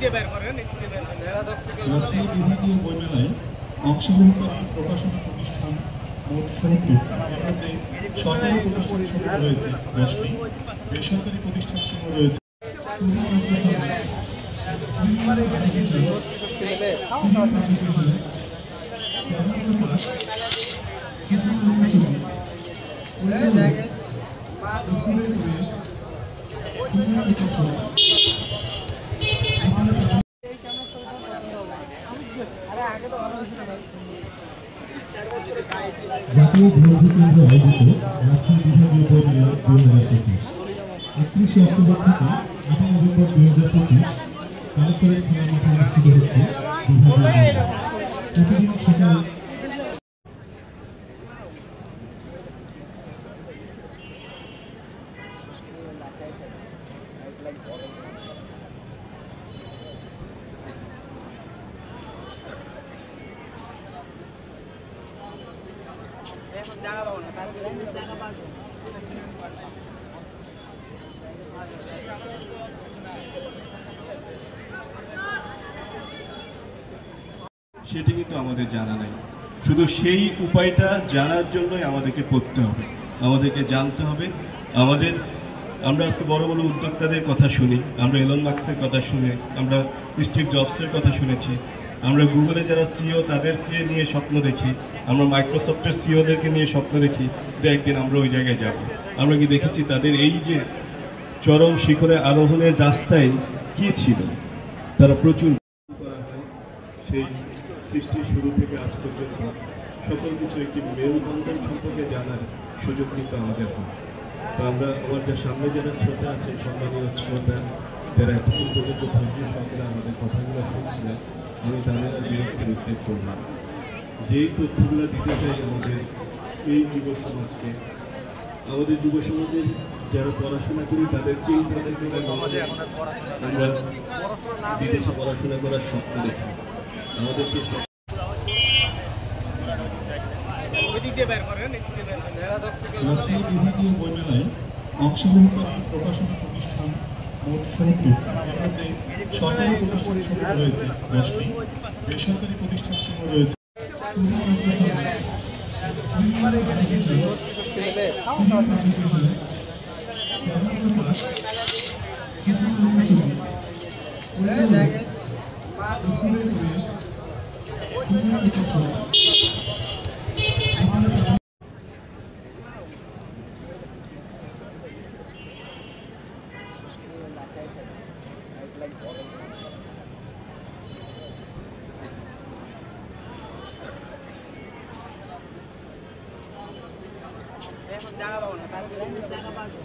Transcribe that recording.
রাজশাহী বিভাগীয় বইমেলায় অংশগ্রহণকারী প্রকাশনা প্রতিষ্ঠান মোট 70। এর মধ্যে সরকারি প্রতিষ্ঠান সমূহ রয়েছে 10টি, বেসরকারি প্রতিষ্ঠান সমূহ রয়েছে। জাতীয় ভোরকেন্দ্র আয়োজিত রাজশাহী বিভাগীয় বইমেলা 2025 31 অক্টোবর থেকে 8 নভেম্বর 2025 কালেক্টরেট খেলার মাঠে অনুষ্ঠিত হচ্ছে প্রতিদিন সকাল সেটি কিন্তু আমাদের জানা নাই। শুধু সেই উপায়টা জানার জন্যই আমাদেরকে পড়তে হবে, আমাদেরকে জানতে হবে। আমরা আজকে বড় বড় উদ্যোক্তাদের কথা শুনি, আমরা এলন মাস্কের কথা শুনে, আমরা স্টিভ জবসের কথা শুনেছি, আমরা গুগলে যারা সিইও তাদেরকে নিয়ে স্বপ্ন দেখি, আমরা মাইক্রোসফটের সিইওদেরকে নিয়ে স্বপ্ন দেখি যে একদিন আমরা ওই জায়গায় যাব। আমরা কি দেখেছি তাদের এই যে চরম শিখরে আরোহণের রাস্তায় কি ছিল? তারা প্রচুর করা হয় সেই সৃষ্টির শুরু থেকে আজ পর্যন্ত সকল কিছু একটি মেরুদণ্ডের সম্পর্কে জানার সুযোগ কিন্তু আমাদের হয়। তো আমরা আমার সামনে যারা শ্রোতা আছে, সম্মানীয় শ্রোতা যারা এতক্ষণ পর্যন্ত ধৈর্য সহকারে আমাদের কথাগুলো শুনছিলেন, আমি তাদের বিরুদ্ধে উদ্বেগ করলাম। যেই তথ্যগুলো দিতে চাই আমাদের এই যুব সমাজকে, আমাদের যুব সমাজের যারা পড়াশোনা করি তাদেরকেই আমরা বিদেশে পড়াশোনা করার স্বপ্ন দেখি। আমাদের সেই রাজশাহী বিভাগীয় বইমেলায় অংশগ্রহণকারী প্রকাশনা প্রতিষ্ঠান মোট 70। এর মধ্যে সরকারি প্রতিষ্ঠান সমূহ রয়েছে 10টি, বেসরকারি প্রতিষ্ঠান সমূহ রয়েছে। জায়গা পাবো না, তার জায়গা পাবো।